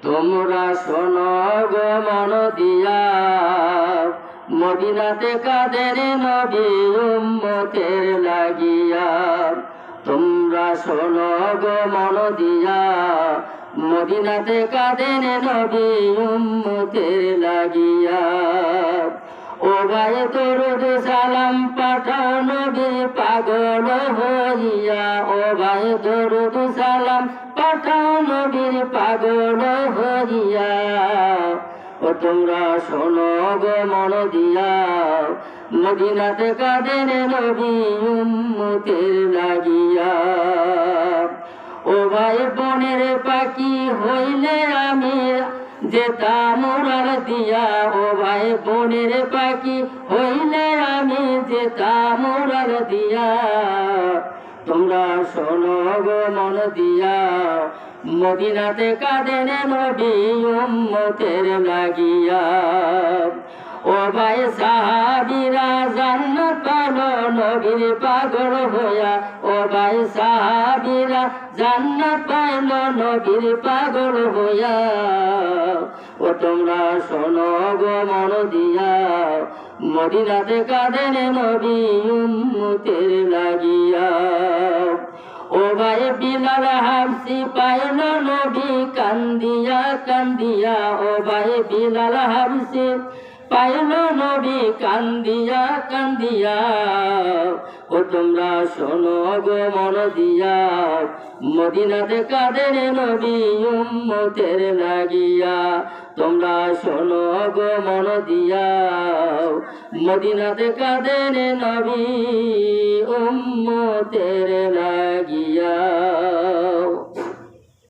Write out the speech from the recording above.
তোমরা শোনো গো মন দিয়া, মদিনাতে কাদের নবী উম্মতের লাগিয়া। তোমরা শোনো গো মন দিয়া, মদিনাতে কাদের নবী উম্মতের লাগিয়া। ও ভাই দরুদ সালাম পাঠাও নবী পাগল হইয়া। ও ভাই দরুদ সালাম পাঠাও নবীর পাগল হইয়া। ও তোমরা শোনো গো মন দিয়া, মদিনাতে কাদের নবী উম্মতের লাগিয়া। ও ভাই বনের পাখি হইলে আমি যেতাম উড়াল দিয়া। ও ভাই বনের পাখি হইলে আমি যেতাম উড়াল দিয়া। তোমরা শোনো গো মন দিয়া, মদিনাতে কাদের নবী উম্মতের লাগিয়া। ও ভাই সাহাবীরা জান্নাত পাইলো নবীর পাগল হইয়া। ও ভাই সাহাবীরা জান্নাত পাইলো নবীর পাগল হইয়া। ও তোমরা শোনো গো মন দিয়া, মদিনাতে কাদের নবী উম্মতের লাগিয়া। ও ভাই বিলাল হাবশি পাইল নবী কান্দিয়া কান্দিয়া। ও ভাই বিলাল হাবশি পাইল নবী কান্দিয়া কান্দিয়া। ও তোমরা শোনো গো মন দিয়া, মদিনাতে কাদের নবী উম্মতের লাগিয়া। তোমরা শোনো গো মন দিয়া, মদিনাতে কাদের নবী উম্মতের লাগিয়া।